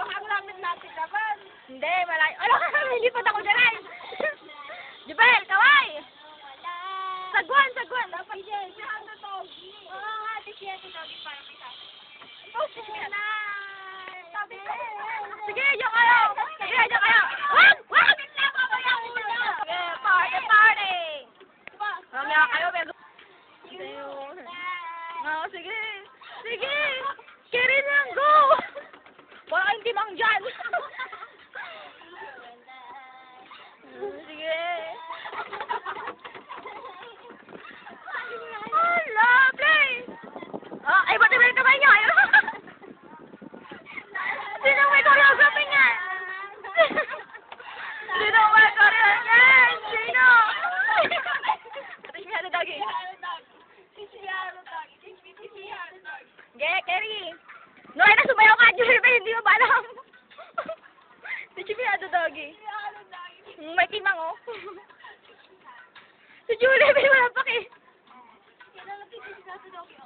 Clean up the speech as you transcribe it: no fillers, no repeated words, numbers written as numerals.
Baka malamit natin naman. Hindi, malayo. Ano ka, nilipad ako dyan ay. Jubel, kaway! Sagwan, sagwan. Dapat yan. Si Hando Togi. Oo nga, di siya si Togi para may sabi. Oh, sabi ko. Sige, diyan kayo. Sige, diyan kayo. Wag! Wag! Sige, Party, party! Mamaya kayo, may Oo, sige. Sige. Carry lang, go! Wala kayong timang dyan. Sige. Oh, lovely! Oh, ay, ba't iba yung kamay niyo? Sino may choreography niya? Sino may choreography niya? Sino? Teach me how to doggy. Ge, Kerry. No, ay, nasumayaw ka, Julie, pero hindi mo ba alam? Teach me how to doggy. May timang, oh. Si Julie, may wala pa eh. Kailangan natin si Hando Togi.